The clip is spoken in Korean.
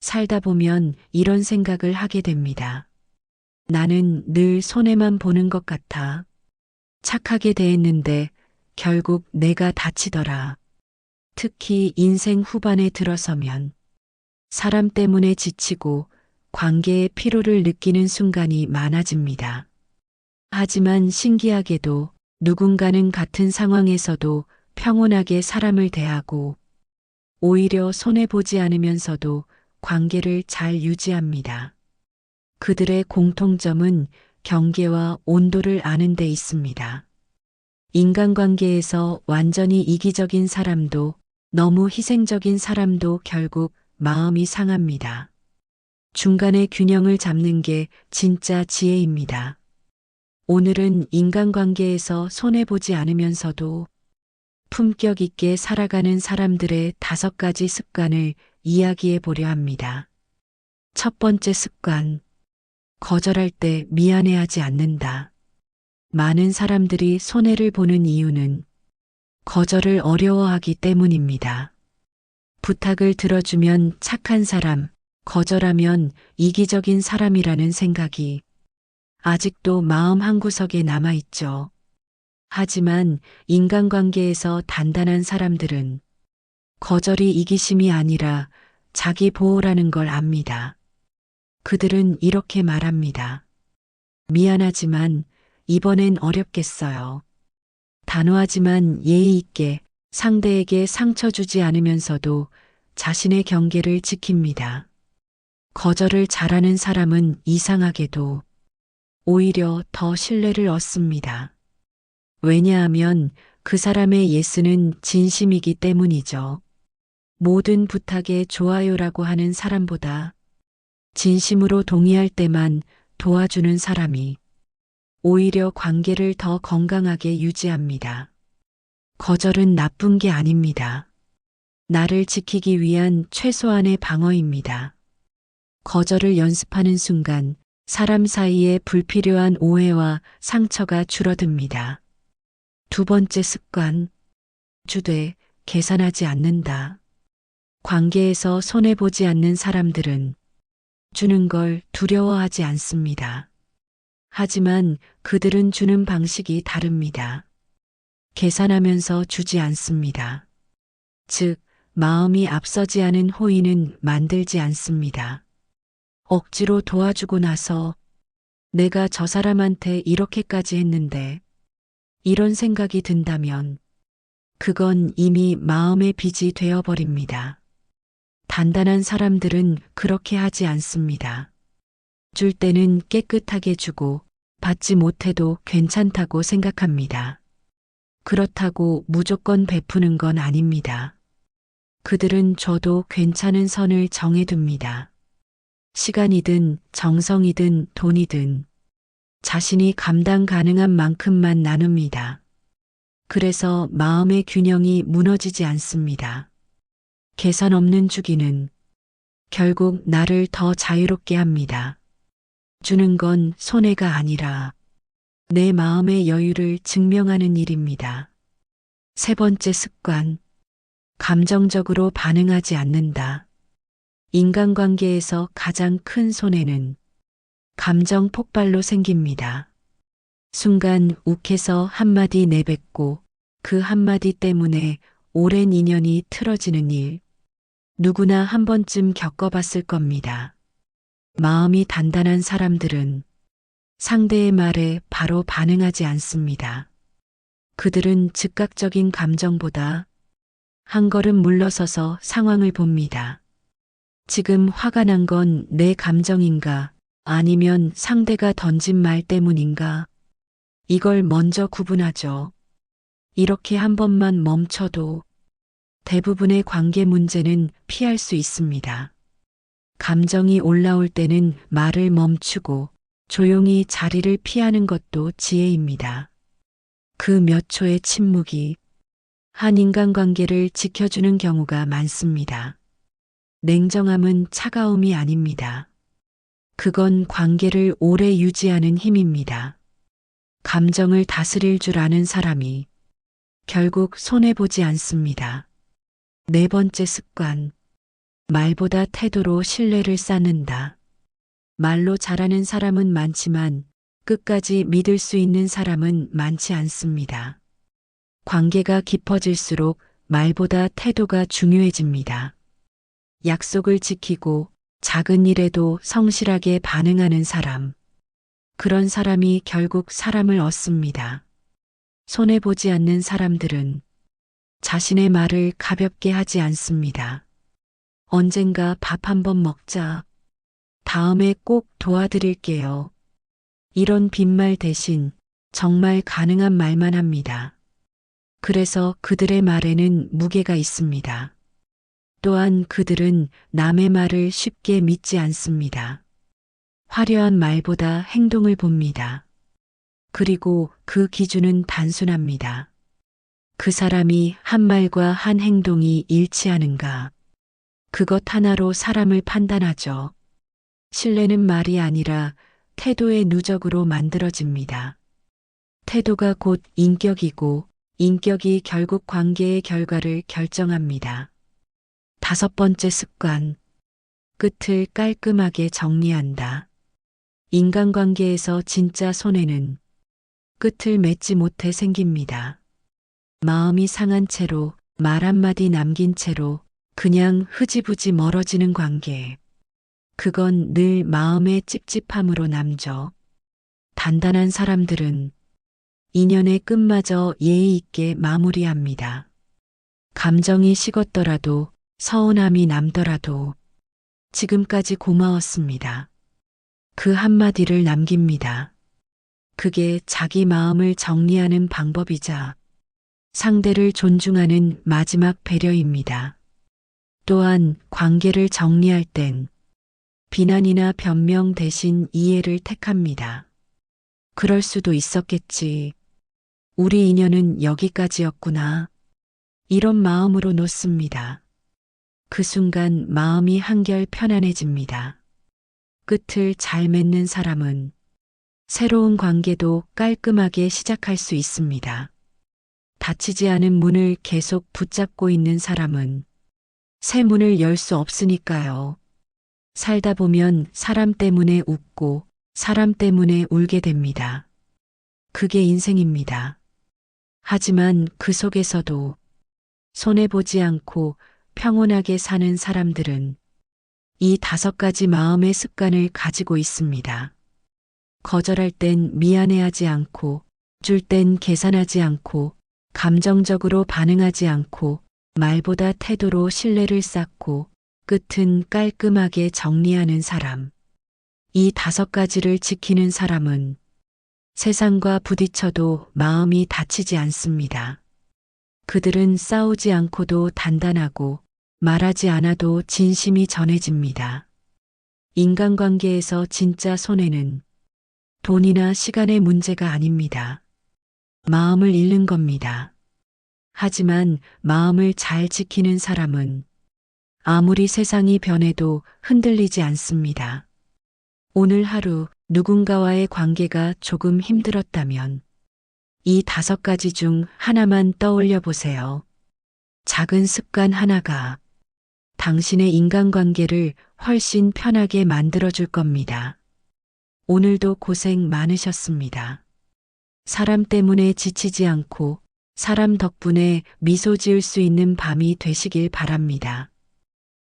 살다 보면 이런 생각을 하게 됩니다. 나는 늘 손해만 보는 것 같아. 착하게 대했는데 결국 내가 다치더라. 특히 인생 후반에 들어서면 사람 때문에 지치고 관계의 피로를 느끼는 순간이 많아집니다. 하지만 신기하게도 누군가는 같은 상황에서도 평온하게 사람을 대하고 오히려 손해보지 않으면서도 관계를 잘 유지합니다. 그들의 공통점은 경계와 온도를 아는 데 있습니다. 인간관계에서 완전히 이기적인 사람도 너무 희생적인 사람도 결국 마음이 상합니다. 중간의 균형을 잡는 게 진짜 지혜입니다. 오늘은 인간관계에서 손해보지 않으면서도 품격 있게 살아가는 사람들의 5가지 습관을 이야기해 보려 합니다. 첫 번째 습관, 거절할 때 미안해하지 않는다. 많은 사람들이 손해를 보는 이유는 거절을 어려워하기 때문입니다. 부탁을 들어주면 착한 사람, 거절하면 이기적인 사람이라는 생각이 아직도 마음 한구석에 남아있죠. 하지만 인간관계에서 단단한 사람들은 거절이 이기심이 아니라 자기 보호라는 걸 압니다. 그들은 이렇게 말합니다. 미안하지만 이번엔 어렵겠어요. 단호하지만 예의 있게 상대에게 상처 주지 않으면서도 자신의 경계를 지킵니다. 거절을 잘하는 사람은 이상하게도 오히려 더 신뢰를 얻습니다. 왜냐하면 그 사람의 예스는 진심이기 때문이죠. 모든 부탁에 좋아요라고 하는 사람보다 진심으로 동의할 때만 도와주는 사람이 오히려 관계를 더 건강하게 유지합니다. 거절은 나쁜 게 아닙니다. 나를 지키기 위한 최소한의 방어입니다. 거절을 연습하는 순간 사람 사이에 불필요한 오해와 상처가 줄어듭니다. 두 번째 습관, 주되 계산하지 않는다. 관계에서 손해보지 않는 사람들은 주는 걸 두려워하지 않습니다. 하지만 그들은 주는 방식이 다릅니다. 계산하면서 주지 않습니다. 즉, 마음이 앞서지 않은 호의는 만들지 않습니다. 억지로 도와주고 나서 내가 저 사람한테 이렇게까지 했는데 이런 생각이 든다면 그건 이미 마음의 빚이 되어버립니다. 단단한 사람들은 그렇게 하지 않습니다. 줄 때는 깨끗하게 주고 받지 못해도 괜찮다고 생각합니다. 그렇다고 무조건 베푸는 건 아닙니다. 그들은 줘도 괜찮은 선을 정해둡니다. 시간이든 정성이든 돈이든 자신이 감당 가능한 만큼만 나눕니다. 그래서 마음의 균형이 무너지지 않습니다. 계산 없는 주기는 결국 나를 더 자유롭게 합니다. 주는 건 손해가 아니라 내 마음의 여유를 증명하는 일입니다. 세 번째 습관, 감정적으로 반응하지 않는다. 인간관계에서 가장 큰 손해는 감정 폭발로 생깁니다. 순간 욱해서 한마디 내뱉고 그 한마디 때문에 오랜 인연이 틀어지는 일, 누구나 한 번쯤 겪어봤을 겁니다. 마음이 단단한 사람들은 상대의 말에 바로 반응하지 않습니다. 그들은 즉각적인 감정보다 한 걸음 물러서서 상황을 봅니다. 지금 화가 난 건 내 감정인가 아니면 상대가 던진 말 때문인가? 이걸 먼저 구분하죠. 이렇게 한 번만 멈춰도 대부분의 관계 문제는 피할 수 있습니다. 감정이 올라올 때는 말을 멈추고 조용히 자리를 피하는 것도 지혜입니다. 그 몇 초의 침묵이 한 인간관계를 지켜주는 경우가 많습니다. 냉정함은 차가움이 아닙니다. 그건 관계를 오래 유지하는 힘입니다. 감정을 다스릴 줄 아는 사람이 결국 손해보지 않습니다. 네 번째 습관, 말보다 태도로 신뢰를 쌓는다. 말로 잘하는 사람은 많지만 끝까지 믿을 수 있는 사람은 많지 않습니다. 관계가 깊어질수록 말보다 태도가 중요해집니다. 약속을 지키고 작은 일에도 성실하게 반응하는 사람. 그런 사람이 결국 사람을 얻습니다. 손해보지 않는 사람들은 자신의 말을 가볍게 하지 않습니다. 언젠가 밥 한번 먹자. 다음에 꼭 도와드릴게요. 이런 빈말 대신 정말 가능한 말만 합니다. 그래서 그들의 말에는 무게가 있습니다. 또한 그들은 남의 말을 쉽게 믿지 않습니다. 화려한 말보다 행동을 봅니다. 그리고 그 기준은 단순합니다. 그 사람이 한 말과 한 행동이 일치하는가. 그것 하나로 사람을 판단하죠. 신뢰는 말이 아니라 태도의 누적으로 만들어집니다. 태도가 곧 인격이고 인격이 결국 관계의 결과를 결정합니다. 5번째 습관. 끝을 깔끔하게 정리한다. 인간관계에서 진짜 손해는 끝을 맺지 못해 생깁니다. 마음이 상한 채로 말 한마디 남긴 채로 그냥 흐지부지 멀어지는 관계. 그건 늘 마음의 찝찝함으로 남죠. 단단한 사람들은 인연의 끝마저 예의 있게 마무리합니다. 감정이 식었더라도 서운함이 남더라도 지금까지 고마웠습니다. 그 한마디를 남깁니다. 그게 자기 마음을 정리하는 방법이자 상대를 존중하는 마지막 배려입니다. 또한 관계를 정리할 땐 비난이나 변명 대신 이해를 택합니다. 그럴 수도 있었겠지. 우리 인연은 여기까지였구나. 이런 마음으로 놓습니다. 그 순간 마음이 한결 편안해집니다. 끝을 잘 맺는 사람은 새로운 관계도 깔끔하게 시작할 수 있습니다. 닫히지 않은 문을 계속 붙잡고 있는 사람은 새 문을 열 수 없으니까요. 살다 보면 사람 때문에 웃고 사람 때문에 울게 됩니다. 그게 인생입니다. 하지만 그 속에서도 손해보지 않고 평온하게 사는 사람들은 이 5가지 마음의 습관을 가지고 있습니다. 거절할 땐 미안해하지 않고, 줄 땐 계산하지 않고, 감정적으로 반응하지 않고, 말보다 태도로 신뢰를 쌓고, 끝은 깔끔하게 정리하는 사람. 이 5가지를 지키는 사람은 세상과 부딪혀도 마음이 다치지 않습니다. 그들은 싸우지 않고도 단단하고 말하지 않아도 진심이 전해집니다. 인간관계에서 진짜 손해는 돈이나 시간의 문제가 아닙니다. 마음을 잃는 겁니다. 하지만 마음을 잘 지키는 사람은 아무리 세상이 변해도 흔들리지 않습니다. 오늘 하루 누군가와의 관계가 조금 힘들었다면 이 5가지 중 하나만 떠올려 보세요. 작은 습관 하나가 당신의 인간관계를 훨씬 편하게 만들어줄 겁니다. 오늘도 고생 많으셨습니다. 사람 때문에 지치지 않고 사람 덕분에 미소 지을 수 있는 밤이 되시길 바랍니다.